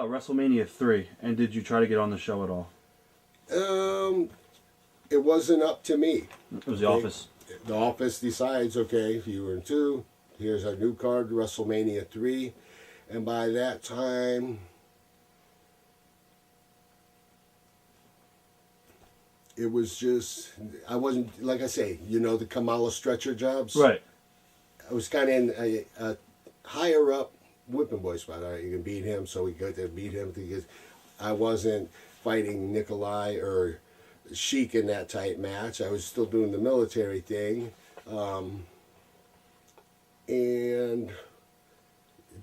Wrestlemania 3, and did you try to get on the show at all? It wasn't up to me. It was the office. The office decides, okay, if you were in 2, here's our new card, WrestleMania 3. And by that time, it was just, I wasn't, like I say, the Kamala stretcher jobs? Right. I was kind of in a higher up whipping boy spot. All right, you can beat him, so we got to beat him because I wasn't fighting Nikolai or Sheik in that type match. I was still doing the military thing. And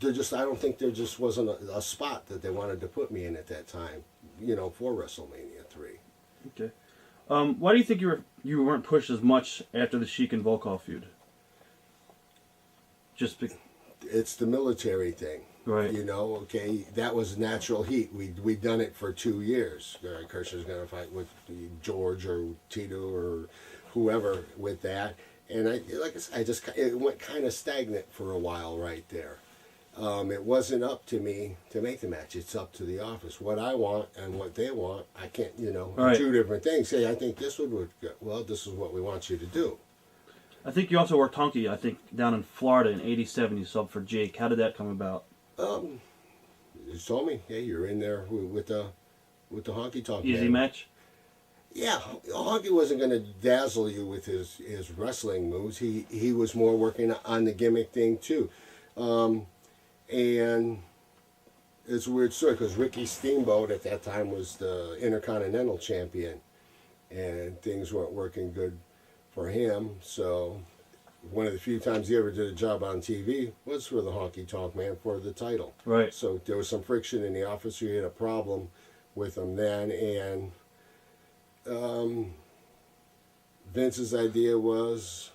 I don't think there just wasn't a spot that they wanted to put me in at that time, for WrestleMania 3. Okay. Why do you think you weren't pushed as much after the Sheik and Volkov feud? It's the military thing. Right. Okay, that was natural heat. We'd done it for 2 years. Kirchner's going to fight with George or Tito or whoever with that. And it went kind of stagnant for a while right there. It wasn't up to me to make the match. It's up to the office. What I want and what they want, I can't, Right. 2 different things. Hey, I think this would work good. Well, this is what we want you to do. I think you also worked Honky, down in Florida in '87. You subbed for Jake. How did that come about? You told me, hey, you're in there with the honky tonk. Easy man. match? Yeah, Honky wasn't going to dazzle you with his wrestling moves. He was more working on the gimmick thing too. And it's a weird story because Ricky Steamboat at that time was the Intercontinental Champion, and things weren't working good for him. So one of the few times he ever did a job on TV was for the Honky Tonk Man for the title. Right. So there was some friction in the office. We had a problem with him then, and Vince's idea was,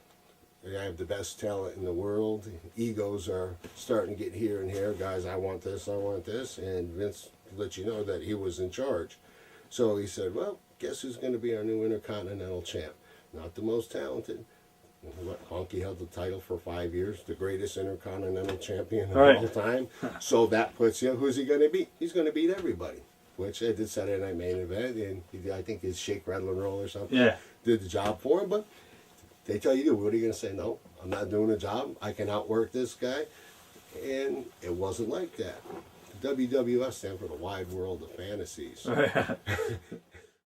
I have the best talent in the world. Egos are starting to get here and here. Guys, I want this, and Vince let you know that he was in charge. So he said, well, guess who's going to be our new Intercontinental Champ? Not the most talented. Honky held the title for 5 years, the greatest Intercontinental Champion of all time. So that puts him, who's he going to beat? He's going to beat everybody, which they did Saturday Night Main Event, and I think his Shake, Rattle, and Roll or something did the job for him. But they tell you, what are you going to say? No, I'm not doing a job. I can outwork this guy. And it wasn't like that. The WWF stands for the Wide World of Fantasies.